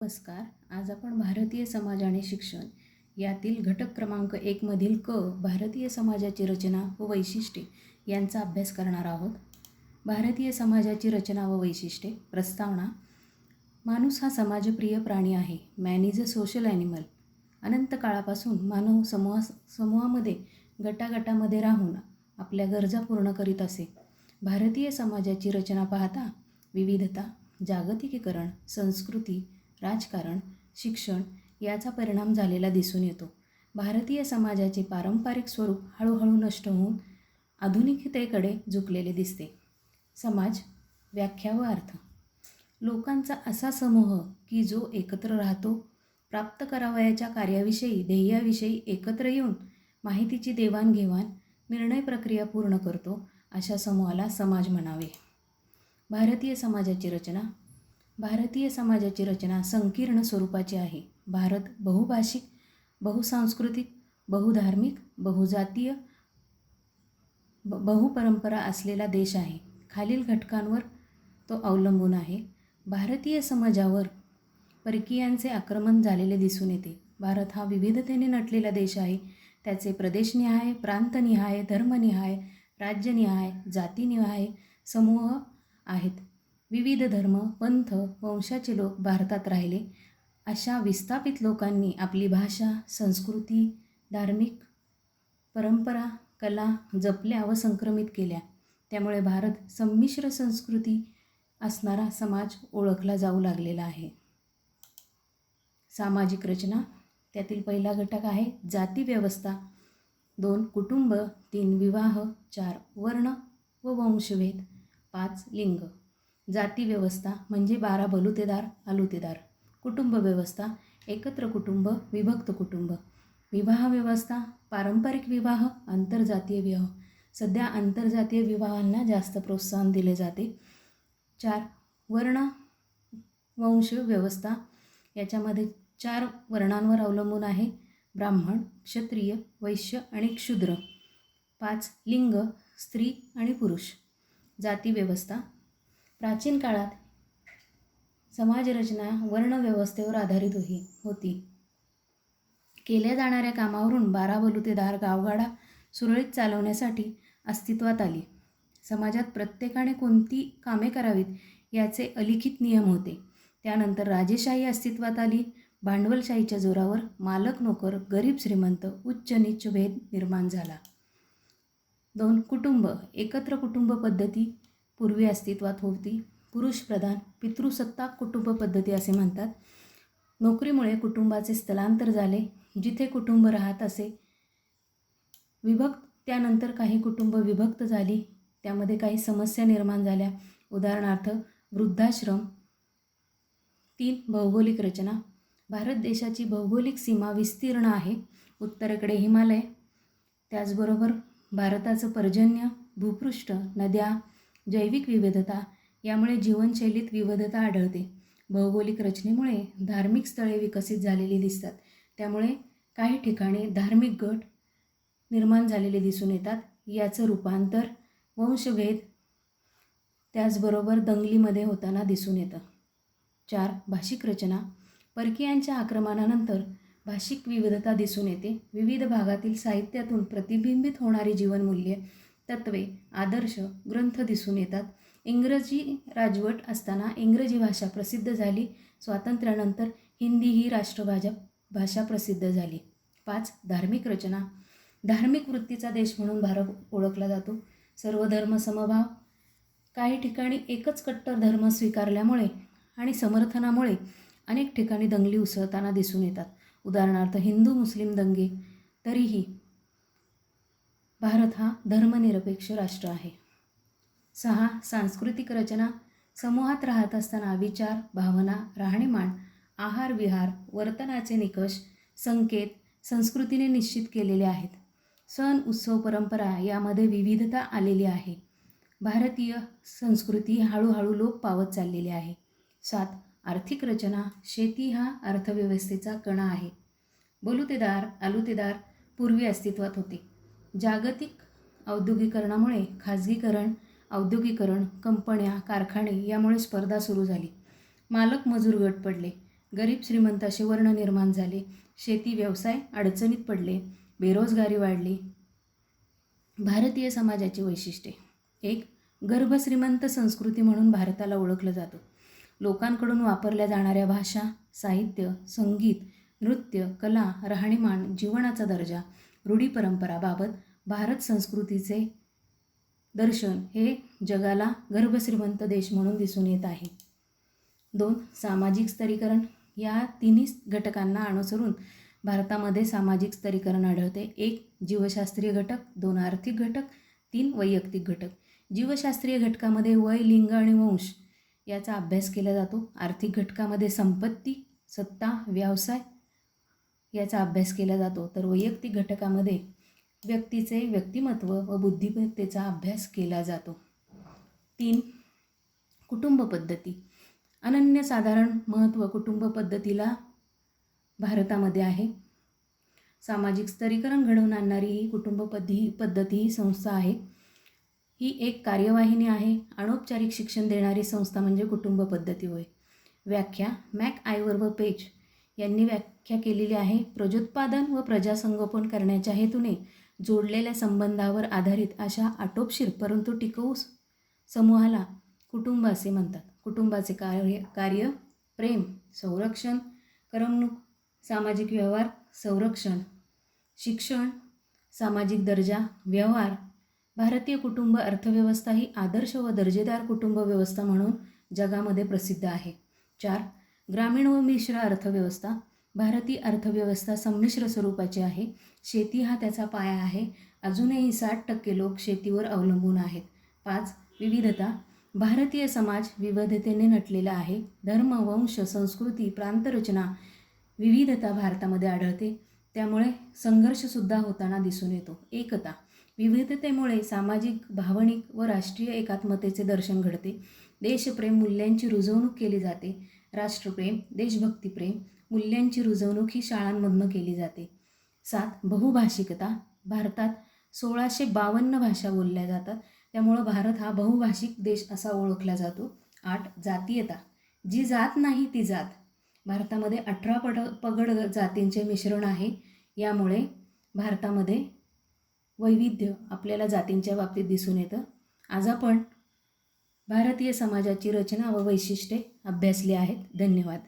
नमस्कार. आज आपण भारतीय समाज आणि शिक्षण यातील घटक क्रमांक 1 मधील भारतीय समाजाची रचना व वैशिष्ट्ये यांचा अभ्यास करणार आहोत. भारतीय समाजाची रचना व वैशिष्ट्ये. प्रस्तावना. माणूस हा समाजप्रिय प्राणी आहे. Man is a social animal. अनंत काळापासून मानव समूहामध्ये गटागटामध्ये राहून आपल्या गरजा पूर्ण करीत असे. भारतीय समाजाची रचना पाहता विविधता, जागतिकीकरण, संस्कृती, राजकारण, शिक्षण याचा परिणाम झालेला दिसून येतो. भारतीय समाजाचे पारंपरिक स्वरूप हळूहळू नष्ट होऊन आधुनिकतेकडे झुकलेले दिसते. समाज. व्याख्या व अर्थ. लोकांचा असा समूह की जो एकत्र राहतो, प्राप्त करावयाच्या कार्याविषयी, ध्येयाविषयी एकत्र येऊन माहितीची देवाणघेवाण, निर्णय प्रक्रिया पूर्ण करतो, अशा समूहाला समाज म्हणावे. भारतीय समाजाची रचना. भारतीय समाजाची रचना संकीर्ण स्वरूपाची आहे. भारत बहुभाषिक, बहुसांस्कृतिक, बहुधार्मिक, बहुजातीय, बहुपरंपरा असलेला देश आहे. खालील घटकांवर तो अवलंबून आहे. भारतीय समाजावर परकीयांचे आक्रमण झालेले दिसून येते. भारत हा विविधतेने नटलेला देश आहे. त्याचे प्रदेशनिहाय, प्रांतनिहाय, धर्मनिहाय, राज्यनिहाय, जातीनिहाय समूह आहेत. विविध धर्म, पंथ, वंशाचे लोक भारतात राहिले. अशा विस्थापित लोकांनी आपली भाषा, संस्कृती, धार्मिक परंपरा, कला जपल्या व संक्रमित केल्या. त्यामुळे भारत संमिश्र संस्कृती असणारा समाज ओळखला जाऊ लागलेला आहे. सामाजिक रचना. त्यातील पहिला घटक आहे जाती व्यवस्था. 2 कुटुंब, 3 विवाह, 4 वर्ण व वंशभेद, 5 लिंग. जाती व्यवस्था म्हणजे 12 बलुतेदार, अलुतेदार. कुटुंब व्यवस्था एकत्र कुटुंब, विभक्त कुटुंब. विवाह व्यवस्था पारंपरिक विवाह, आंतरजातीय विवाह. सध्या आंतरजातीय विवाहांना जास्त प्रोत्साहन दिले जाते. 4 वर्ण वंश व्यवस्था. याच्यामध्ये 4 वर्णांवर अवलंबून आहे. ब्राह्मण, क्षत्रिय, वैश्य आणि क्षुद्र. 5 लिंग, स्त्री आणि पुरुष. जाती व्यवस्था. प्राचीन काळात समाजरचना वर्णव्यवस्थेवर आधारित होती. केल्या जाणाऱ्या कामावरून 12 बलुतेदार गावगाडा सुरळीत चालवण्यासाठी अस्तित्वात आली. समाजात प्रत्येकाने कोणती कामे करावीत याचे अलिखित नियम होते. त्यानंतर राजेशाही अस्तित्वात आली. भांडवलशाहीच्या जोरावर मालक नोकर, गरीब श्रीमंत, उच्च नीच भेद निर्माण झाला. 2 कुटुंब. एकत्र कुटुंब पद्धती पूर्वी अस्तित्वात होती. पुरुष प्रधान पितृसत्ताक कुटुंब पद्धती असे म्हणतात. नोकरीमुळे कुटुंबाचे स्थलांतर झाले. जिथे कुटुंब राहत असे त्यानंतर काही कुटुंब विभक्त झाली. त्यामध्ये काही समस्या निर्माण झाल्या. उदाहरणार्थ वृद्धाश्रम. 3 भौगोलिक रचना. भारत देशाची भौगोलिक सीमा विस्तीर्ण आहे. उत्तरेकडे हिमालय, त्याचबरोबर भारताचं पर्जन्य, भूपृष्ठ, नद्या, जैविक विविधता यामुळे जीवनशैलीत विविधता आढळते. भौगोलिक रचनेमुळे धार्मिक स्थळे विकसित झालेली दिसतात. त्यामुळे काही ठिकाणी धार्मिक गट निर्माण झालेले दिसून येतात. याचं रूपांतर वंशभेद त्याचबरोबर दंगलीमध्ये होताना दिसून येतं. 4 भाषिक रचना. परकीयांच्या आक्रमणानंतर भाषिक विविधता दिसून येते. विविध भागातील साहित्यातून प्रतिबिंबित होणारी जीवनमूल्ये, तत्त्वे, आदर्श, ग्रंथ दिसून येतात. इंग्रजी राजवट असताना इंग्रजी भाषा प्रसिद्ध झाली. स्वातंत्र्यानंतर हिंदी ही राष्ट्रभाषा प्रसिद्ध झाली. 5 धार्मिक रचना. धार्मिक वृत्तीचा देश म्हणून भारत ओळखला जातो. सर्व धर्म समभाव. काही ठिकाणी एकच कट्टर धर्म स्वीकारल्यामुळे आणि समर्थनामुळे अनेक ठिकाणी दंगली उसळताना दिसून येतात. उदाहरणार्थ हिंदू मुस्लिम दंगे. तरीही भारत हा धर्मनिरपेक्ष राष्ट्र आहे. 6 सांस्कृतिक रचना. समूहात राहत असताना विचार, भावना, राहणीमान, आहार विहार, वर्तनाचे निकष, संकेत संस्कृतीने निश्चित केलेले आहेत. सण उत्सव परंपरा यामध्ये विविधता आलेली आहे. भारतीय संस्कृती हळूहळू लोप पावत चाललेली आहे. 7 आर्थिक रचना. शेती हा अर्थव्यवस्थेचा कणा आहे. बलुतेदार, अलुतेदार पूर्वी अस्तित्वात होते. जागतिक औद्योगिकरणामुळे खाजगीकरण, औद्योगिकरण, कंपन्या, कारखाने यामुळे स्पर्धा सुरू झाली. मालक मजूर गट पडले. गरीब श्रीमंत असे वर्ण निर्माण झाले. शेती व्यवसाय अडचणीत पडले. बेरोजगारी वाढली. भारतीय समाजाची वैशिष्ट्ये. 1. गर्भश्रीमंत संस्कृती म्हणून भारताला ओळखलं जातं. लोकांकडून वापरल्या जाणाऱ्या भाषा, साहित्य, संगीत, नृत्य, कला, राहणीमान, जीवनाचा दर्जा, रूढी परंपराबाबत भारत संस्कृतीचे दर्शन हे जगाला गर्भश्रीमंत देश म्हणून दिसून येत आहे. 2. सामाजिक स्तरीकरण. या तिन्ही घटकांना अनुसरून भारतामध्ये सामाजिक स्तरीकरण आढळते. 1. जीवशास्त्रीय घटक. 2. आर्थिक घटक. 3. वैयक्तिक घटक. जीवशास्त्रीय घटकामध्ये वय, लिंग आणि वंश याचा अभ्यास केला जातो. आर्थिक घटकामध्ये संपत्ती, सत्ता, व्यवसाय याचा अभ्यास केला जातो. तर वैयक्तिक घटकामध्ये व्यक्तीचे व्यक्तिमत्व व बुद्धिमत्तेचा अभ्यास केला जातो. 3. कुटुंब पद्धती. अनन्यसाधारण महत्त्व कुटुंब पद्धतीला भारतामध्ये आहे. सामाजिक स्तरीकरण घडवून आणणारी ही कुटुंब पद्धती ही संस्था आहे. ही एक कार्यवाहिनी आहे. अनौपचारिक शिक्षण देणारी संस्था म्हणजे कुटुंब पद्धती होय. व्याख्या. मॅक आयवर व पेज यांनी व्याख्या केलेली आहे. प्रजोत्पादन व प्रजासंगोपन करण्याच्या हेतूने जोडलेल्या संबंधावर आधारित अशा आटोपशीर परंतु टिकाऊ समूहाला कुटुंब असे म्हणतात. कुटुंबाचे कार्य प्रेम, संरक्षण, करमणूक, सामाजिक व्यवहार, संरक्षण, शिक्षण, सामाजिक दर्जा, व्यवहार. भारतीय कुटुंब अर्थव्यवस्था ही आदर्श व दर्जेदार कुटुंब व्यवस्था म्हणून जगामध्ये प्रसिद्ध आहे. 4. ग्रामीण व मिश्र अर्थव्यवस्था. भारतीय अर्थव्यवस्था संमिश्र स्वरूपाची आहे. शेती हा त्याचा पाया आहे. अजूनही 60% लोक शेतीवर अवलंबून आहेत. 5. विविधता. भारतीय समाज विविधतेने नटलेला आहे. धर्म, वंश, संस्कृती, प्रांतरचना, विविधता भारतामध्ये आढळते. त्यामुळे संघर्षसुद्धा होताना दिसून येतो. एकता. विविधतेमुळे सामाजिक, भावनिक व राष्ट्रीय एकात्मतेचे दर्शन घडते. देशप्रेम मूल्यांची रुजवणूक केली जाते. राष्ट्रप्रेम, देशभक्तिप्रेम, मूल्यांची रुजवणूक ही शाळांमधून केली जाते. 7. बहुभाषिकता. भारतात 1652 भाषा बोलल्या जातात. त्यामुळं भारत हा बहुभाषिक देश असा ओळखला जातो. 8. जातीयता. जी जात नाही ती जात. भारतामध्ये 18 पगड जातींचे मिश्रण आहे. यामुळे भारतामध्ये वैविध्य आपल्याला जातींच्या बाबतीत दिसून येतं. आज आपण भारतीय समाजाची रचना व वैशिष्ट्ये अभ्यासली आहेत. धन्यवाद.